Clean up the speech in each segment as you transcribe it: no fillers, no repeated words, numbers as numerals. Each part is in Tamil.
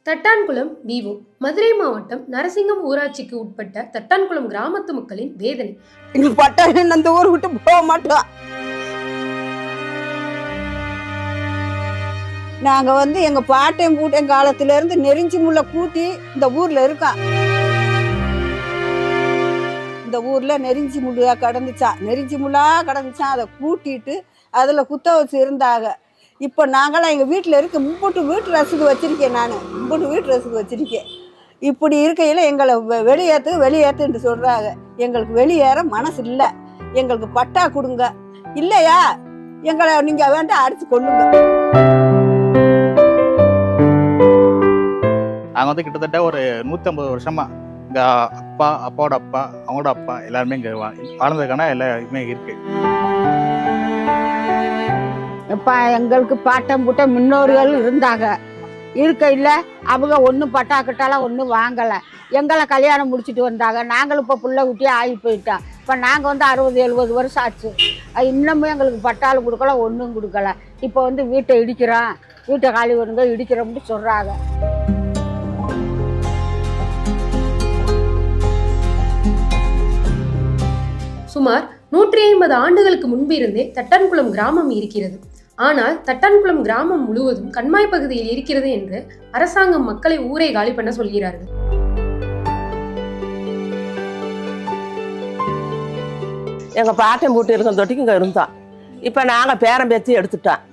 தட்டான்குளம் விவோ மதுரை மாவட்டம் நரசிங்கம் ஊராட்சிக்கு உட்பட்ட தட்டான்குளம் கிராமத்து மக்களின் வேதனை. அந்த ஊர் விட்டு போக மாட்டோம். நாங்க எங்க பாட்டையும் பூட்டையும் காலத்துல இருந்து நெறிஞ்சி முள்ள கூட்டி இந்த ஊர்ல இருக்கோம். இந்த ஊர்ல நெறிஞ்சி முள்ளா கடந்துச்சா அதை கூட்டிட்டு அதுல குத்த வச்சு இருந்தாங்க. இப்போ நாங்களாம் எங்கள் வீட்டில் இருக்க முப்பட்டு வீட்டு ரசீது வச்சுருக்கேன். முப்பட்டு வீட்டு ரசீது வச்சுருக்கேன். இப்படி இருக்கையில் எங்களை வெளியேற்றுன்னு சொல்கிறாங்க. எங்களுக்கு வெளியேற மனசு இல்லை. எங்களுக்கு பட்டா கொடுங்க, இல்லையா எங்களை நீங்கள் வேண்டாம் அடித்து கொள்ளுங்க. நாங்கள் கிட்டத்தட்ட ஒரு 150 வருஷமா எங்கள் அப்பாவோட அப்பா, அவங்களோட அப்பா எல்லாருமே இங்கே வாழ்ந்ததுக்கான எல்லாருமே இருக்கு. இப்போ எங்களுக்கு பாட்டம் பூட்டம் முன்னோர்கள் இருந்தாங்க. இருக்கையில் அவங்க ஒன்றும் பட்டா கிட்டாலாம் ஒன்றும் வாங்கலை. எங்களை கல்யாணம் முடிச்சுட்டு வந்தாங்க. நாங்களும் இப்போ புள்ள குட்டியே ஆகி போயிட்டோம். இப்போ நாங்கள் 60-70 வருஷம் ஆச்சு. இன்னமும் எங்களுக்கு பட்டாலும் கொடுக்கல, ஒன்றும் கொடுக்கல. இப்போ வீட்டை இடிக்கிறோம், வீட்டை காலி வருங்க இடிக்கிறோம்னு சொல்கிறாங்க. சுமார் 150 ஆண்டுகளுக்கு முன்பு இருந்தே தட்டான்குளம் கிராமம் இருக்கிறது. ஆனால் தட்டான்குளம் கிராமம் முழுவதும் கண்மாய் பகுதியில் இருக்கிறது என்று அரசாங்கம் மக்களை ஊரை காலி பண்ண சொல்கிறார்கள். எங்க பாட்டம் போட்டு இருக்க தொட்டிக்கு இங்க இருந்தோம். இப்ப நாங்க பேரம் பேச்சு எடுத்துட்டோம்.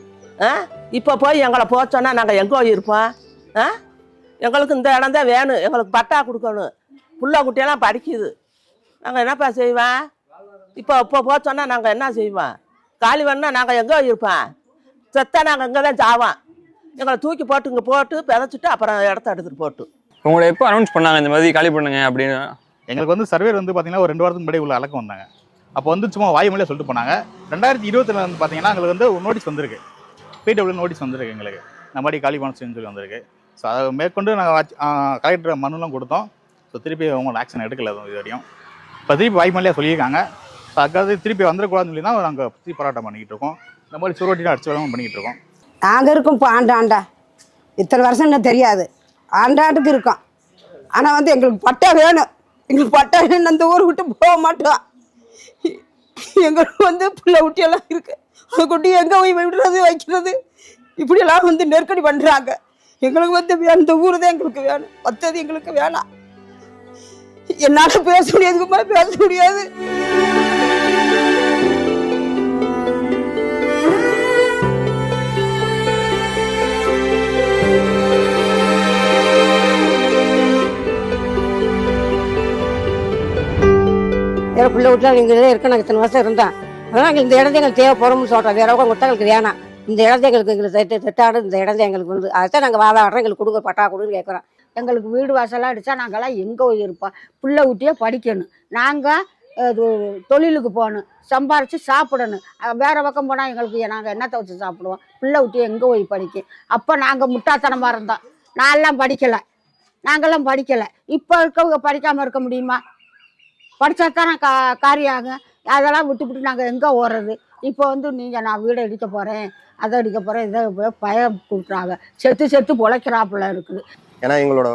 இப்ப போய் எங்களை போச்சோன்னா நாங்க எங்க இருப்போம்? எங்களுக்கு இந்த இடம் தான் வேணும், எங்களுக்கு பட்டா கொடுக்கணும். புள்ள குட்டியெல்லாம் படிக்குது, நாங்க என்னப்பா செய்வோம்? இப்போ போச்சோன்னா நாங்க என்ன செய்வோம்? காலி வேணுன்னா நாங்க எங்க இருப்போம்? செத்தா நாங்கள் இங்கே தான் சாவோம். எங்களை தூக்கி போட்டு இங்கே போட்டு பிதைச்சிட்டு அப்புறம் இடத்த எடுத்துட்டு போட்டு. உங்களை எப்போ அனௌன்ஸ் பண்ணாங்க இந்த மாதிரி காலி பண்ணுங்க அப்படின்னு? எங்களுக்கு சர்வேர் பார்த்தீங்கன்னா ஒரு 2 வாரத்துக்கு முன்னாடி உள்ள அலக்கம் வந்தாங்க. அப்போ சும்மா வாய்மொழியாக சொல்லிட்டு போனாங்க. 2020 பார்த்தீங்கன்னா எங்களுக்கு ஒரு நோட்டீஸ் வந்திருக்கு, பிடபிள்யூ நோட்டீஸ் வந்திருக்கு. எங்களுக்கு இந்த மாதிரி காலி பண்ண சொல்லி வந்திருக்கு. ஸோ அதை மேற்கொண்டு நாங்கள் கலெக்டர் மனுலாம் கொடுத்தோம். ஸோ திருப்பி அவங்க ஆக்ஷன் எடுக்கல இது வரையும். இப்போ திருப்பி வாய்மொழியாக சொல்லியிருக்காங்க. ஸோ அதுக்காக திருப்பி வந்துடக்கூடாதுன்னு சொல்லி தான் நாங்கள் திருப்பி போராட்டம் பண்ணிக்கிட்டு இருக்கோம். இந்த மாதிரி சுருவட்டிலாம் அடிச்சு வேலை பண்ணிக்கிட்டு இருக்கோம். நாங்கள் இருக்கோம் இப்போ ஆண்டா இத்தனை வருஷம் என்ன தெரியாது, ஆண்டாண்டுக்கு இருக்கோம். ஆனால் எங்களுக்கு பட்டா வேணும். எங்களுக்கு பட்டா வேணும். அந்த ஊர் விட்டு போக மாட்டோம். எங்களுக்கு பிள்ளை குட்டியெல்லாம் இருக்கு. அந்த குட்டி எங்கே போய் விடுறது வைக்கிறது இப்படியெல்லாம் நெருக்கடி பண்ணுறாங்க. எங்களுக்கு அந்த ஊர் தான் எங்களுக்கு வேணும், மற்றது எங்களுக்கு வேணாம். என்னால் பேச முடியாதுக்குமா, பேச முடியாது. வேறு பிள்ளை வீட்டில் நீங்கள் இருக்க நாங்கள் இத்தனை வருஷம் இருந்தோம். அதனால் இந்த இடத்த எங்களுக்கு தேவைப்படும்னு சொல்கிறோம். வேறு பக்கம் கொடுத்தா எங்களுக்கு வேணாம். இந்த இடத்த எங்களுக்கு செட்டாடு, இந்த இடத்த எங்களுக்கு அதுதான் நாங்கள் வாதாடுறோம். எங்களுக்கு கொடுங்க, பட்டா கொடுன்னு கேட்குறோம். எங்களுக்கு வீடு வாசலாம் அடித்தா நாங்கள்லாம் எங்கே இருப்போம்? பிள்ளை ஊட்டியே படிக்கணும், நாங்கள் தொழிலுக்கு போகணும், சம்பாரித்து சாப்பிடணும். வேறு பக்கம் போனால் எங்களுக்கு நாங்கள் என்னத்தை வச்சு சாப்பிடுவோம்? பிள்ளை ஊட்டியே எங்கே போய் படிக்கும்? அப்போ நாங்கள் முட்டாத்தனமாக இருந்தோம். நான்லாம் படிக்கலை, நாங்கள்லாம் படிக்கலை. இப்போ இருக்கவங்க படிக்காமல் இருக்க முடியுமா? படித்தா தானே காரியம் ஆகும். அதெல்லாம் விட்டுவிட்டு நாங்கள் எங்கே ஓடுறது? இப்போ நீங்கள் நான் வீடை இடிக்க போகிறேன், அதை அடிக்க போகிறேன், இதை பயம் கொடுக்குறாங்க. செத்து பொழைக்கிறாப்புல இருக்குது. ஏன்னா எங்களோட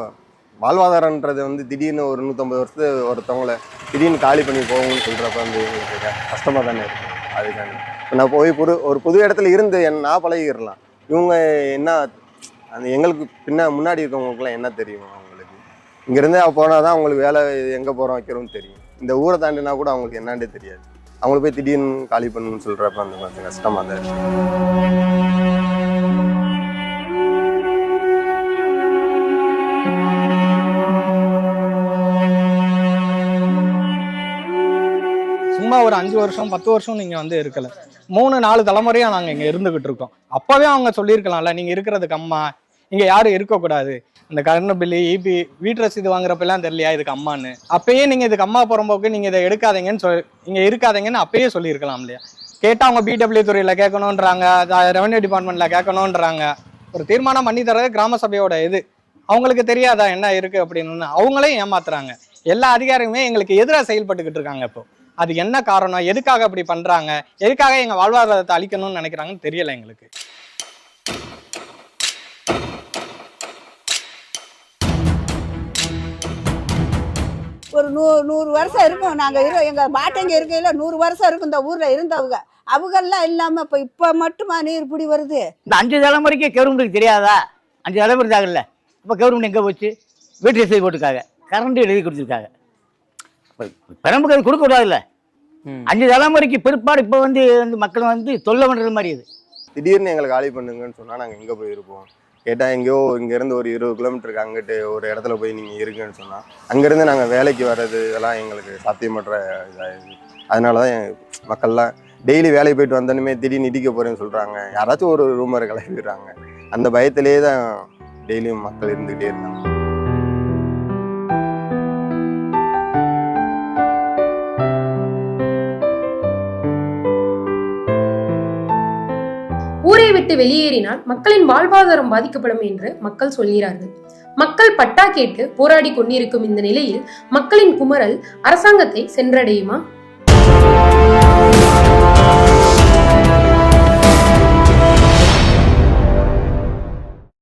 வாழ்வாதாரன்றது திடீர்னு ஒரு 150 வருஷத்து ஒருத்தவங்களை திடீர்னு காலி பண்ணி போகணும்னு சொல்கிறப்ப எங்களுக்கு கஷ்டமாக தானே இருக்குது. அதுக்காண்டி இப்போ நான் போய் ஒரு புது இடத்துல இருந்து நான் பழகிடலாம். இவங்க என்ன எங்களுக்கு முன்னாடி இருக்கவங்களுக்குலாம் என்ன தெரியும்? அவங்களுக்கு இங்கேருந்தே போனால் தான் அவங்களுக்கு வேலை எங்கே போகிறோம் வைக்கிறோம்னு தெரியும். இந்த ஊரை தாண்டினா கூட அவங்களுக்கு என்னாண்டே தெரியாது. அவங்களுக்கு போய் திடீர்னு காலி பண்ணணும்னு சொல்கிறப்ப அந்த கொஞ்சம் கஷ்டமாக தான் இருக்குது. சும்மா ஒரு 5 வருஷம் 10 வருஷம் நீங்கள் இருக்கல, 3-4 தலைமுறையாக நாங்கள் இங்கே இருந்துகிட்டு இருக்கோம். அப்போவே அவங்க சொல்லியிருக்கலாம்ல, நீங்கள் இருக்கிறதுக்கு அம்மா இங்கே யாரும் இருக்கக்கூடாது, இந்த கரண்ட் பில்லு இபி வீட்டு ரசீது வாங்குறப்பெல்லாம் தெரியலையா இதுக்கு அம்மான்னு? அப்பயே நீங்கள் இதுக்கு அம்மா புறம்போக்கு நீங்கள் இதை எடுக்காதீங்கன்னு இங்கே இருக்காதீங்கன்னு அப்பயே சொல்லியிருக்கலாம் இல்லையா? கேட்டால் அவங்க பிடபிள்யூ துறையில் கேட்கணுன்றாங்க, ரெவன்யூ டிபார்ட்மெண்ட்டில் கேட்கணுன்றாங்க. ஒரு தீர்மானம் பண்ணி தரது கிராம சபையோட இது. அவங்களுக்கு தெரியாதா என்ன இருக்குது அப்படின்னு? அவங்களையும் ஏமாத்துறாங்க. எல்லா அதிகாரியுமே எங்களுக்கு எதிராக செயல்பட்டுக்கிட்டு இருக்காங்க. இப்போ அது என்ன காரணம்? எதுக்காக அப்படி பண்ணுறாங்க? எதுக்காக எங்கள் வாழ்வாதாரத்தை அழிக்கணும்னு நினைக்கிறாங்கன்னு தெரியலை எங்களுக்கு. ஒரு 100 வருஷம் இருக்கும். நாங்கள் எங்கள் பாட்டைங்க இருக்கையில் 100 வருஷம் இருக்கும் இந்த ஊரில் இருந்தவங்க. அவங்கெல்லாம் இல்லாமல் இப்போ மட்டுமா நீர் இப்படி வருது? இந்த 5 தலைமுறைக்கு கவர்மெண்ட்டுக்கு தெரியாதா? 5 தலைமுறை தாகல. இப்போ கவர்மெண்ட் எங்கே போச்சு? வீட்டு வசதி போட்டுருக்காங்க, கரண்ட் எழுதி கொடுத்துருக்காங்க. இப்போ பெரம்புக்கு அது கொடுக்கக்கூடாதுல்ல. 5 தலைமுறைக்கு பிற்பாடு இப்போ வந்து மக்கள் வந்து தொல்லை பண்ணுறது மாதிரி இது. திடீர்னு எங்களை காலி பண்ணுங்கன்னு சொன்னால் நாங்கள் எங்கே போய் இருப்போம்? கேட்டால் எங்கேயோ இங்கேருந்து ஒரு 20 கிலோமீட்டருக்கு அங்கிட்டு ஒரு இடத்துல போய் நீங்கள் இருங்கன்னு சொன்னால் அங்கேருந்து நாங்கள் வேலைக்கு வர்றது இதெல்லாம் எங்களுக்கு சாத்தியமற்ற இதாகிடுது. அதனால தான் மக்கள்லாம் டெய்லி வேலைக்கு போயிட்டு வந்தோன்னுமே திடீர்னு இடிக்க போகிறேன்னு சொல்கிறாங்க. யாராச்சும் ஒரு ரூமரை கிளப்பிடுறாங்க. அந்த பயத்திலே தான் டெய்லியும் மக்கள் இருந்துக்கிட்டே இருக்காங்க. ஊரை விட்டு வெளியேறினால் மக்களின் வாழ்வாதாரம் பாதிக்கப்படும் என்று மக்கள் சொல்கிறார்கள். மக்கள் பட்டா கேட்டு போராடி கொண்டிருக்கும் இந்த நிலையில் மக்களின் குமரல் அரசாங்கத்தை சென்றடையுமா?